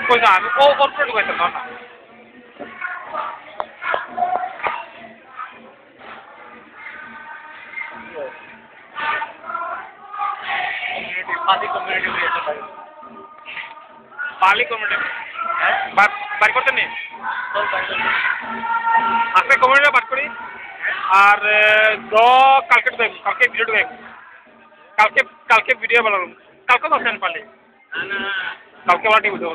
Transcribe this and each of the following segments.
কইছা আমি ও ওর করে ঢুকাইতাম না পালি কমিউনিটি বাড়ি করতে নেই আজকে কমিউনিটি বাদ করি আর কালকে কালকে ভিডিও ঢুকাই কালকে ভিডিও বানালাম কালকে তো আসেন পালি কালকে বাড়ি ভিডিও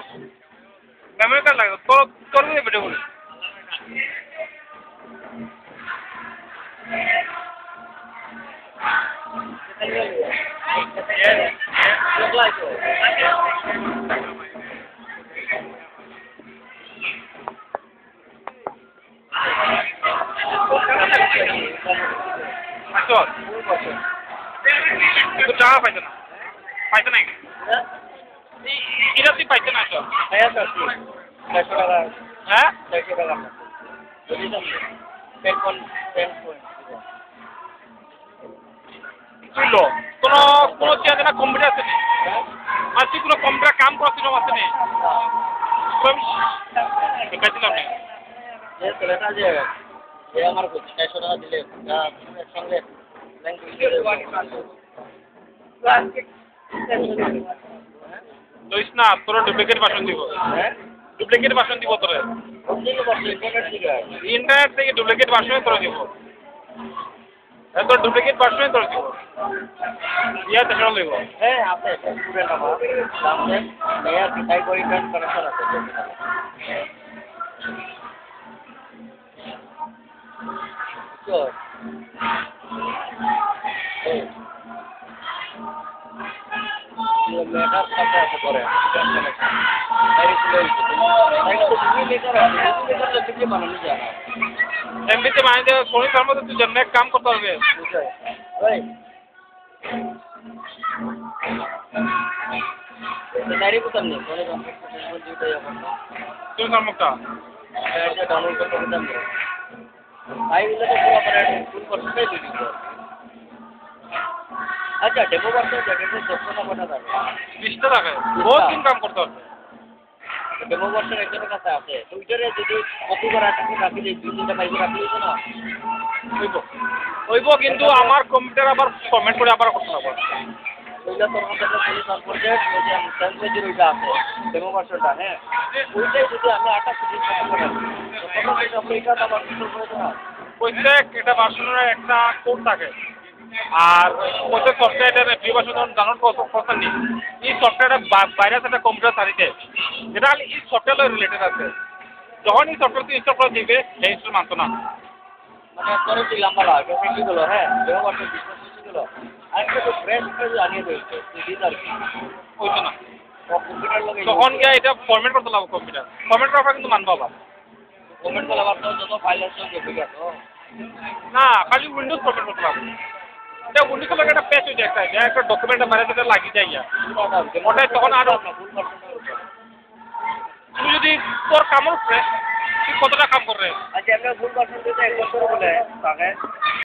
মেমোরি কার্ড লাগে তোর তোর ভিডিও বলি টাকা পাইছে না পাইছে নাই এটা তুই পাইছে না হ্যাঁ বুঝলো কোনো কোনো চেয়ার কম্পিউটার আছে নেই আর তুই কোনো কম্পিউটার কাম করছিল আছে নেই পাইছিলাম নেই ছেলেটা যে আমার 600 টাকা দিলে একসঙ্গে লইস না তোর ডুপ্লিকেট ভার্সন দিব ডুপ্লিকেট ভার্সন দিব তোর ইন্টারনেট থেকে ডুপ্লিকেট ভার্সন তোর দিব তোর ডুপ্লিকেট ভার্সন তোর দিব ইয়া তেমন লইব হ্যাঁ আছে স্টুডেন্ট আমার সামনে মেয়া কিতাই করি কানেকশন আছে তো মেটার সাথে আছে করে এমবিতে মানে কোনি তার মধ্যে তুই যেমন কাম করতে পারবে ডাইরি বুতাম নেই কোনে দুইটাই এখন তুই কর্মটা এটা ডাউনলোড করতে বুতাম নেই ভাই বলে তো পুরো করে ফুল করতে দিবি আচ্ছা ডেমো ভার্সন ডেমো 10 টাকা দাও 20 টাকা বহুত দিন কাম করতে হবে ডেমো ভার্সন একজনের কাছে আছে টুইটারে যদি কপি করা থাকে রাখি দেই 2-3টা ফাইল রাখি দিছ না হইব কিন্তু আমার কম্পিউটার আবার ফরম্যাট করে আবার করতে হবে ওইটা তোর মধ্যে পুলিশ সাপোর্টেড যদি আমি ট্রান্সলেট ওইটা আছে ডেমো ভার্সনটা হ্যাঁ ওইটাই যদি আমি 28 দিন করে তখন এটা আমেরিকা আবার ইনস্টল করে দাও প্রত্যেক এটা ভার্সনের একটা কোড থাকে আর প্রত্যেক সফটওয়্যারের ফ্রি ভার্সন ডাউনলোড করতে নেই এই সফটওয়্যারটা ভাইরাস একটা কম্পিউটার সারিতে যেটা এই সফটওয়্যার রিলেটেড আছে যখন এই সফটওয়্যার ইনস্টল করে দিবে এই ইনস্টল মানতো না মানে করে দিলাম বলা কি হলো হ্যাঁ ডেমো ভার্সন বিজনেস হলো আরেকটা তো ফ্রেশ ফ্রেশ জানিয়ে দিয়েছে দিস আর কি হইতো না কম্পিউটার লাগে তখন গিয়ে এটা ফরম্যাট করতে লাগবে কম্পিউটার ফরম্যাট করার কিন্তু মানবো আবার ফরম্যাট করা আবার যত ফাইল আছে ডুপ্লিকেট না খালি উইন্ডোজ ফরম্যাট করতে লাগবে এটা উইন্ডোজ লাগে একটা পেজ হয়ে যায় একটা ডকুমেন্ট বাইরে থেকে লাগিয়ে যায় ওটাই তখন আরো তুমি যদি তোর কামড় তুই কতটা কাম করবে আচ্ছা আমরা ভুল ভার্সন দিতে 1 বছর বলে তাকে